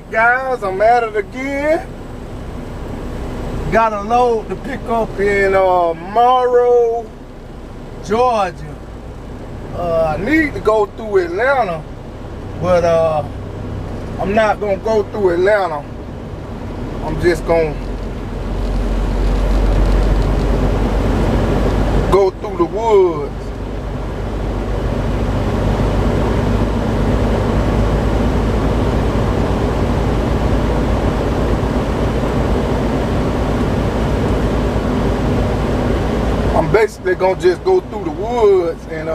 Alright guys, I'm at it again. Got a load to pick up in Morrow, Georgia. I need to go through Atlanta, but I'm not gonna go through Atlanta. I'm just gonna go through the woods. I'm basically gonna just go through the woods and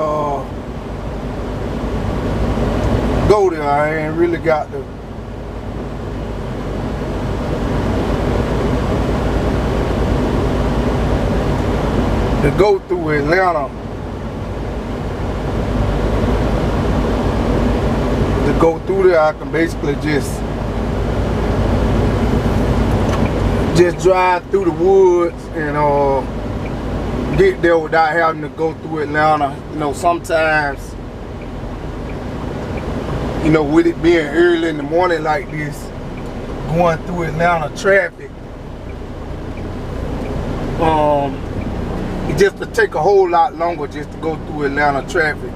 go there. I ain't really got to go through Atlanta. To go through there, I can basically just drive through the woods and get there without having to go through Atlanta. You know, sometimes, you know, with it being early in the morning like this, going through Atlanta traffic, it just would take a whole lot longer just to go through Atlanta traffic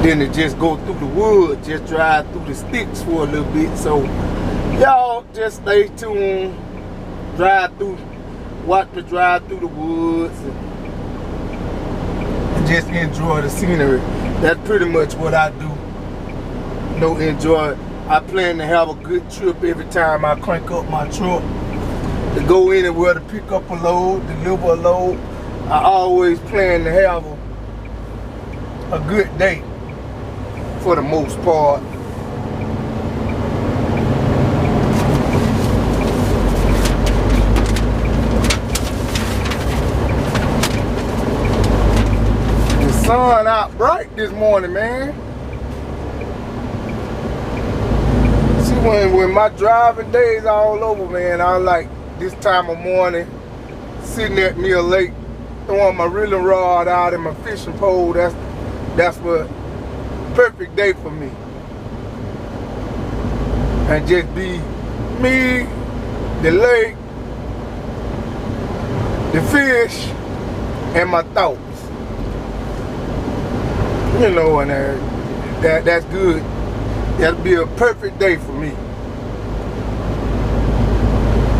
than to just go through the woods, just drive through the sticks for a little bit. So y'all just stay tuned, watch me drive through the woods and just enjoy the scenery. That's pretty much what I do. You know, enjoy it. I plan to have a good trip every time I crank up my truck to go anywhere to pick up a load, deliver a load. I always plan to have a good day for the most part. Sun out bright this morning, man. See, when my driving days all over, man, I like this time of morning, sitting at me a lake, throwing my reeling rod out and my fishing pole. That's what perfect day for me. And just be me, the lake, the fish, and my thoughts. You know, and that's good. That'll be a perfect day for me.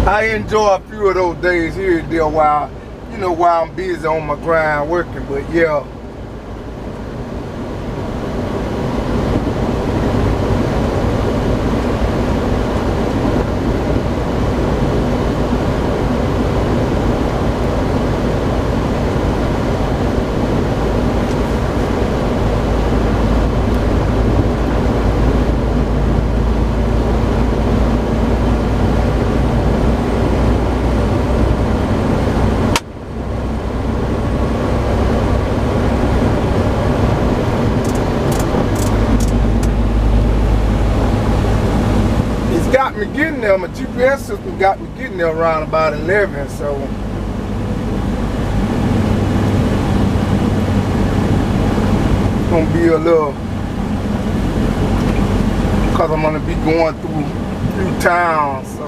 I enjoy a few of those days here and there while I'm busy on my grind working, but yeah. Me getting there, my GPS system got me getting there around about 11, so it's gonna be a little, because I'm gonna be going through towns, so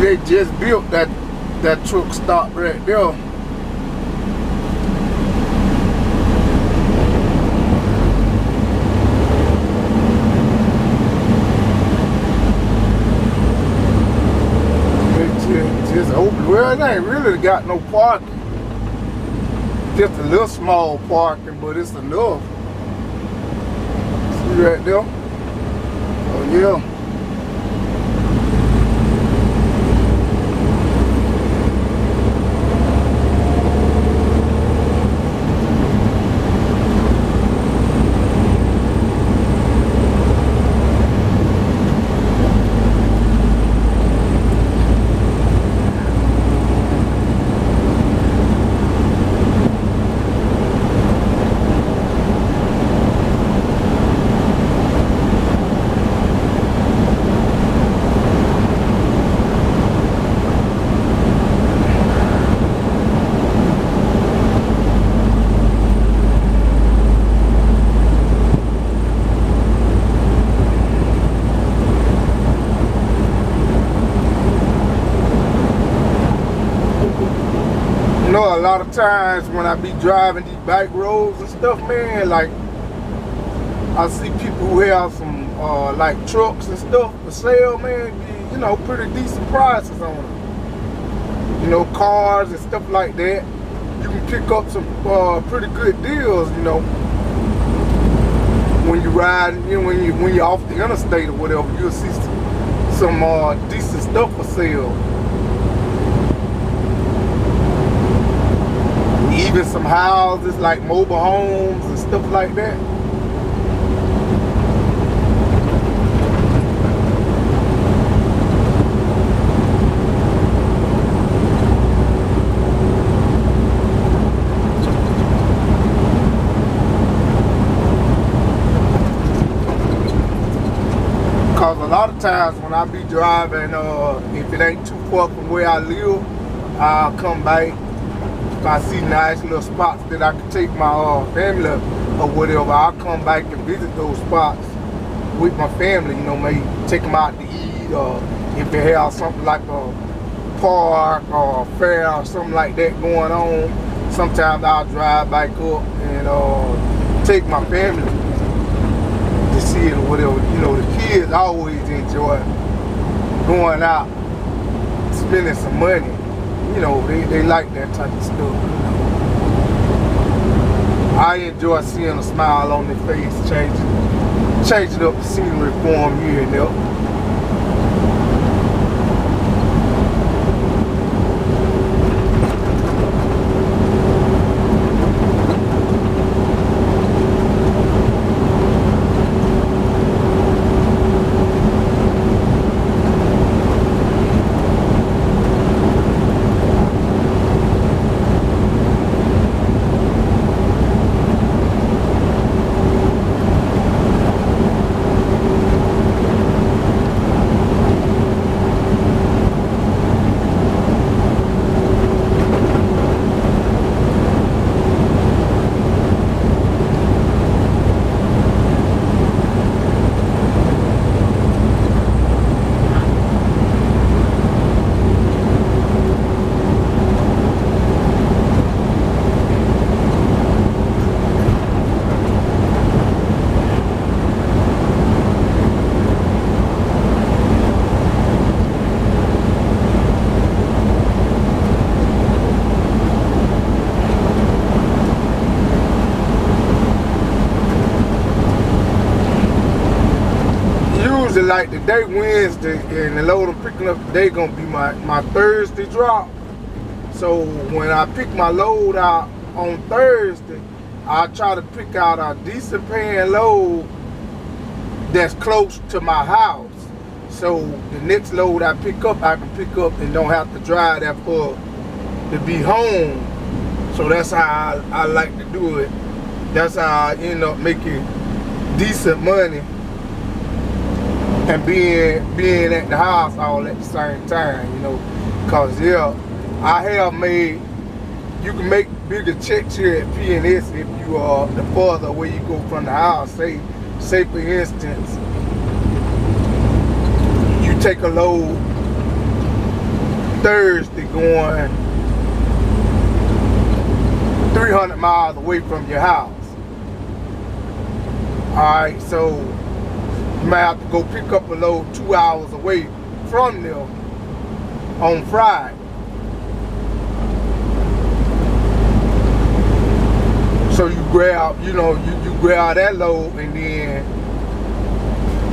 they just built that truck stop right there. Just open. Well, it ain't really got no parking. Just a little small parking, but it's enough. See right there? Oh yeah. You know, a lot of times when I be driving these back roads and stuff, man, like I see people who have some like trucks and stuff for sale, man, be, you know, pretty decent prices on them. You know, cars and stuff like that. You can pick up some pretty good deals, you know. When you ride, you know, when you're off the interstate or whatever, you'll see some decent stuff for sale. Even some houses like mobile homes and stuff like that. Cause a lot of times when I be driving, if it ain't too far from where I live, I'll come back. If I see nice little spots that I can take my family or whatever, I'll come back and visit those spots with my family, you know, maybe take them out to eat, or if they have something like a park or a fair or something like that going on, sometimes I'll drive back up and take my family to see it or whatever. You know, the kids always enjoy going out, spending some money. You know, they like that type of stuff. I enjoy seeing a smile on their face, changing up the scenery for them here and there. Like the day Wednesday and the load I'm picking up today gonna be my Thursday drop. So when I pick my load out on Thursday, I try to pick out a decent paying load that's close to my house. So the next load I pick up, I can pick up and don't have to drive that far to be home. So that's how I like to do it. That's how I end up making decent money and being at the house all at the same time, you know. Cause yeah, I have made, you can make bigger checks here at P&S if you are the farther away you go from the house. Say for instance, you take a load Thursday going 300 miles away from your house. Alright, so you might have to go pick up a load 2 hours away from them on Friday. So you grab, you grab that load, and then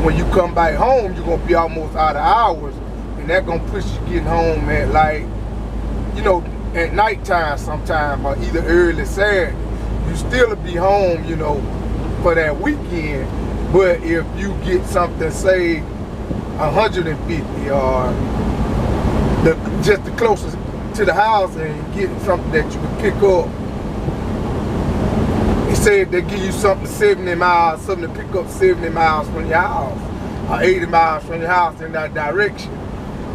when you come back home, you're gonna be almost out of hours, and that's gonna push you getting home at like, at nighttime sometime, or either early Saturday. You still be home, for that weekend. But if you get something, say 150 or just the closest to the house, and get something that you can pick up. They said they give you something 70 miles, something to pick up 70 miles from your house, or 80 miles from your house in that direction.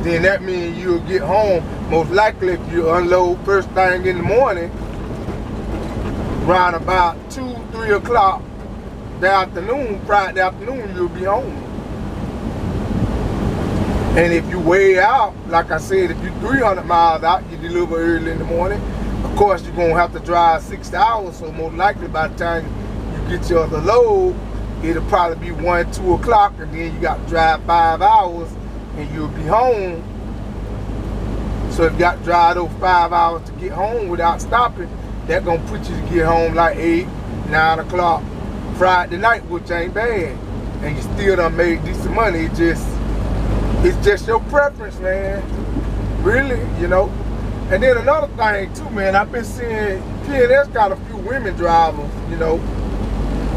Then that means you'll get home, most likely if you unload first thing in the morning, around about 2, 3 o'clock the afternoon, Friday afternoon, you'll be home. And if you way out, like I said, if you're 300 miles out, you deliver early in the morning. Of course, you're gonna have to drive 6 hours, so most likely by the time you get your other load, it'll probably be 1, 2 o'clock, and then you got to drive 5 hours, and you'll be home. So if you got to drive those 5 hours to get home without stopping, that's gonna put you to get home like 8, 9 o'clock Friday night, which ain't bad, and you still done made decent money. It's just your preference, man. Really, And then another thing too, man, I've been seeing P&S got a few women drivers,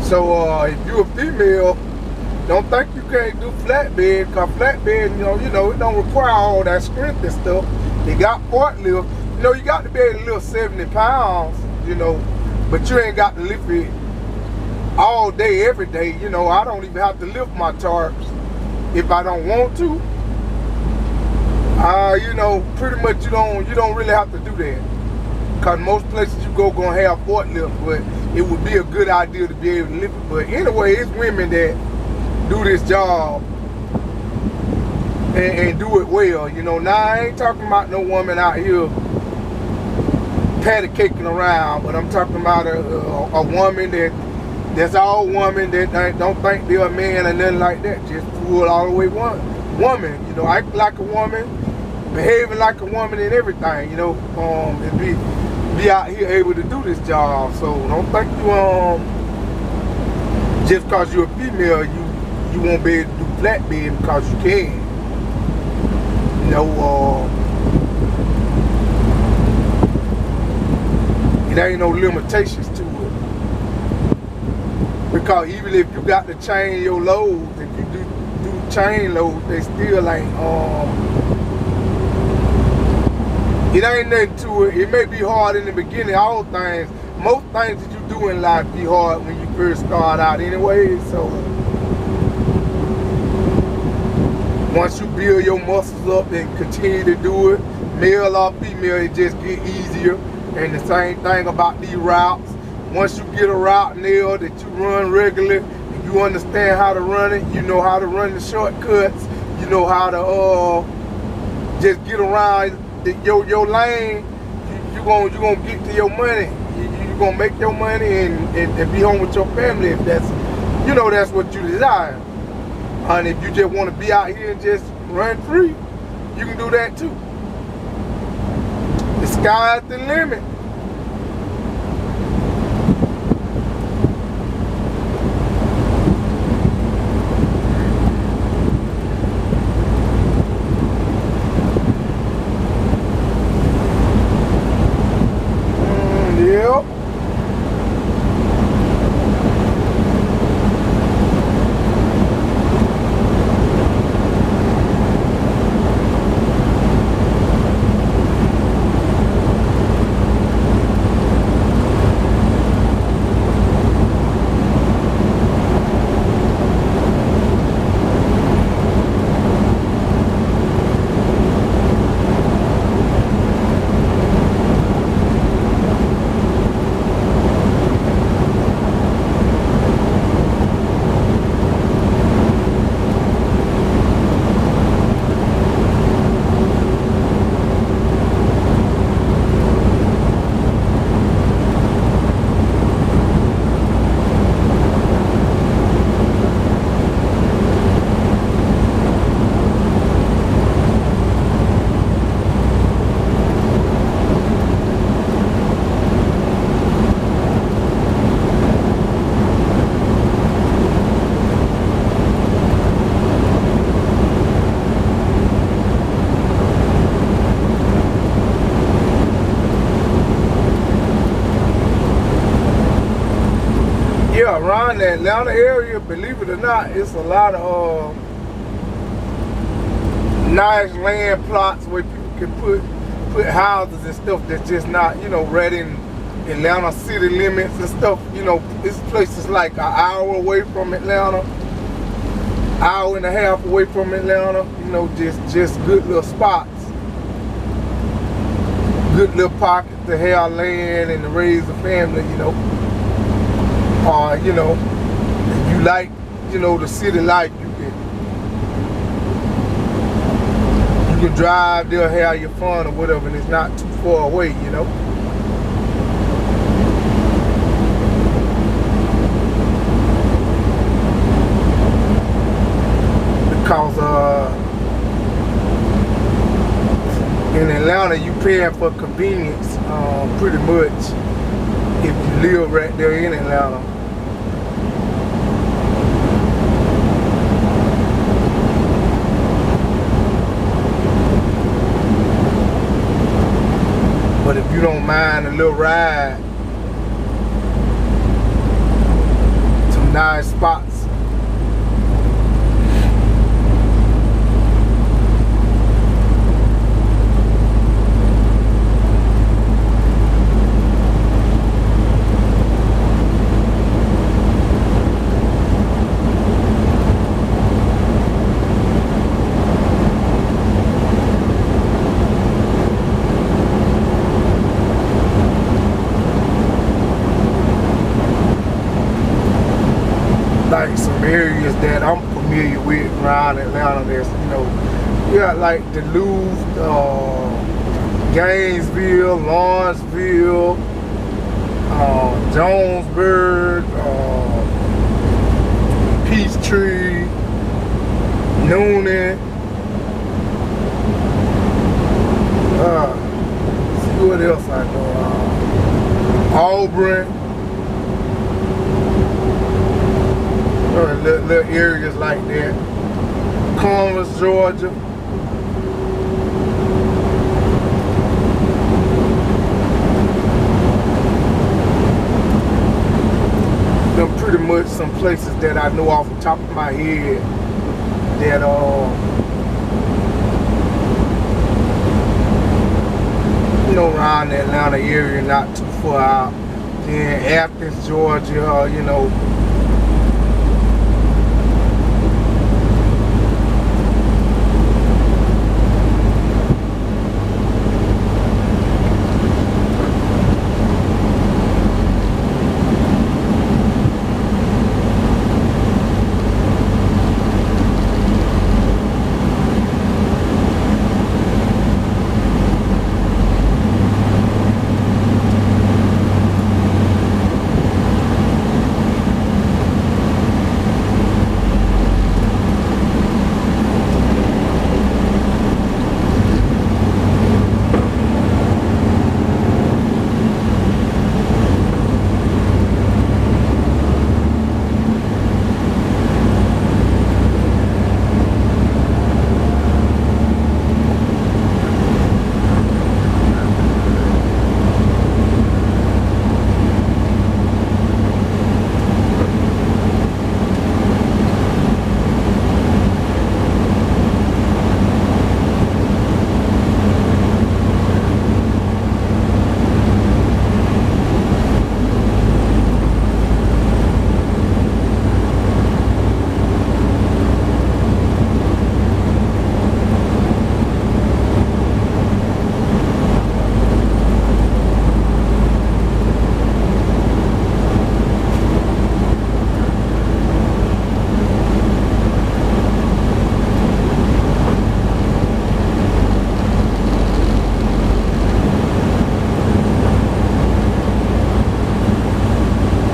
So if you're a female, don't think you can't do flatbed, cause flatbed, it don't require all that strength and stuff. They got forklift. You got to be able to lift 70 pounds, but you ain't got to lift it all day, every day. I don't even have to lift my tarps if I don't want to. Pretty much you don't really have to do that. Cause most places you go gonna have forklift, but it would be a good idea to be able to lift it. But anyway, it's women that do this job and do it well. Now I ain't talking about no woman out here patty caking around, but I'm talking about a woman that's all woman that don't think they're a man or nothing like that. Just full all the way woman. Act like a woman, behaving like a woman and everything. And be out here able to do this job. So don't think you just because you're a female you won't be able to do flatbed, because you can. It ain't no limitations to it. Because even if you got to chain your loads, if you do chain loads, they still ain't it ain't nothing to it. It may be hard in the beginning. All things, most things that you do in life be hard when you first start out anyway. So once you build your muscles up and continue to do it, male or female, it just get easier. And the same thing about these routes. Once you get a route nailed that you run regularly, and you understand how to run it, you know how to run the shortcuts, you know how to just get around your lane, you're gonna get to your money. You're gonna make your money and be home with your family if that's that's what you desire. And if you just want to be out here and just run free, you can do that too. The sky's the limit. Yep. around the Atlanta area, believe it or not, it's a lot of nice land plots where people can put houses and stuff that's just not, you know, right in Atlanta city limits and stuff. You know, it's places like an hour away from Atlanta, hour and a half away from Atlanta. You know, just good little spots, good little pockets to have land and to raise a family. You know, you know, if you like, you know, the city life, you can drive there, have your fun or whatever, and it's not too far away, you know. Because in Atlanta, you paying for convenience pretty much if you live right there in Atlanta. But if you don't mind a little ride, some nice spots. Like some areas that I'm familiar with around Atlanta, there's, you know, you got like Duluth, Gainesville, Lawrenceville, Jonesburg, Peachtree, Noonan. See what else I know. Auburn. Little areas like that. Columbus, Georgia. Them pretty much some places that I know off the top of my head that you know, around the Atlanta area, not too far out. Then Athens, Georgia, you know.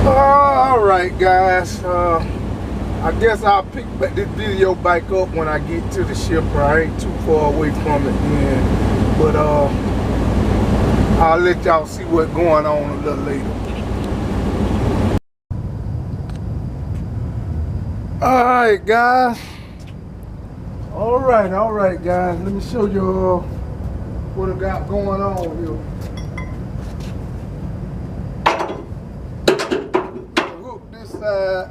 Alright guys, I guess I'll pick this video back up when I get to the shipper. I ain't too far away from it then, but I'll let y'all see what's going on a little later. Alright guys, alright guys, let me show you what I got going on here. Hook this side.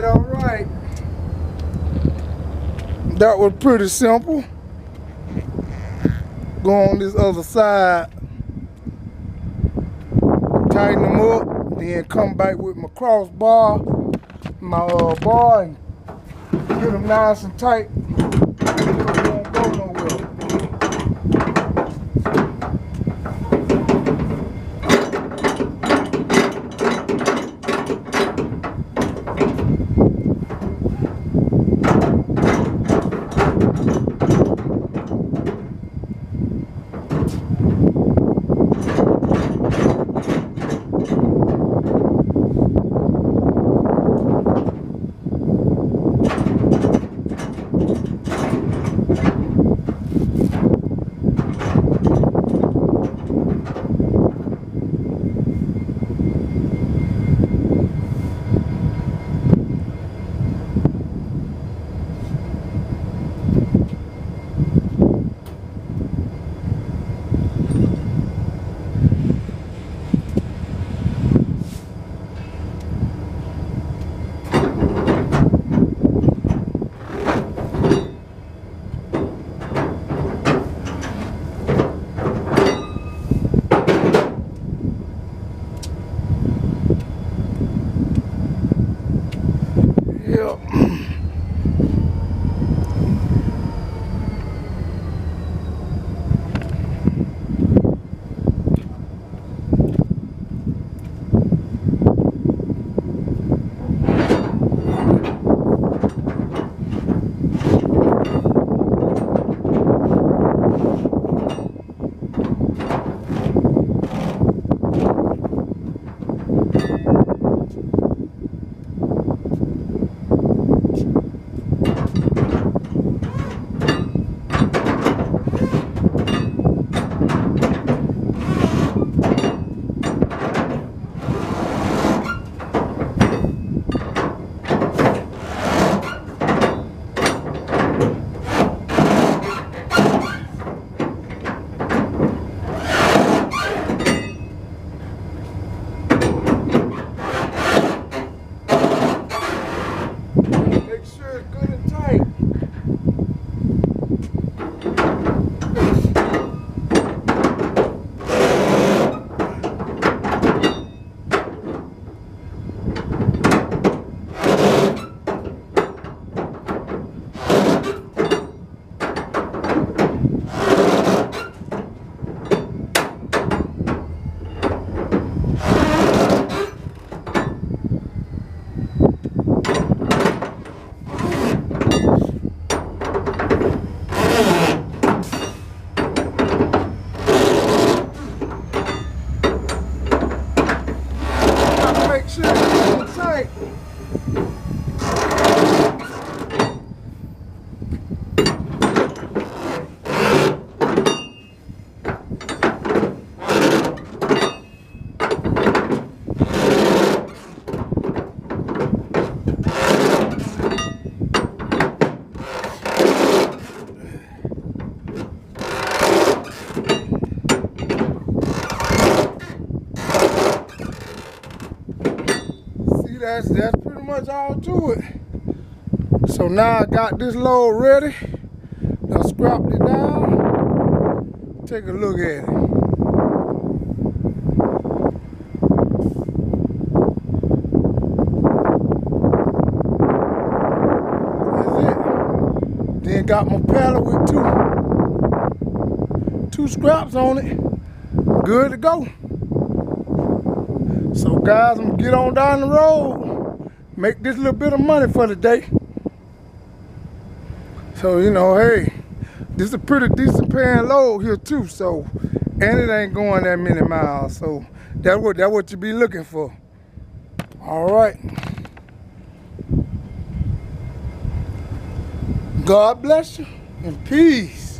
All right. That was pretty simple. Go on this other side, tighten them up, then come back with my crossbar, my bar, and get them nice and tight. They won't go nowhere. that's pretty much all to it. So now I got this load ready. I scrapped it down. Take a look at it. Then got my pallet with two scraps on it. Good to go. So guys, I'm gonna get on down the road, make this little bit of money for the day. So you know, hey, this is a pretty decent paying load here too. So, and it ain't going that many miles. So that's what you be looking for. All right. God bless you and peace.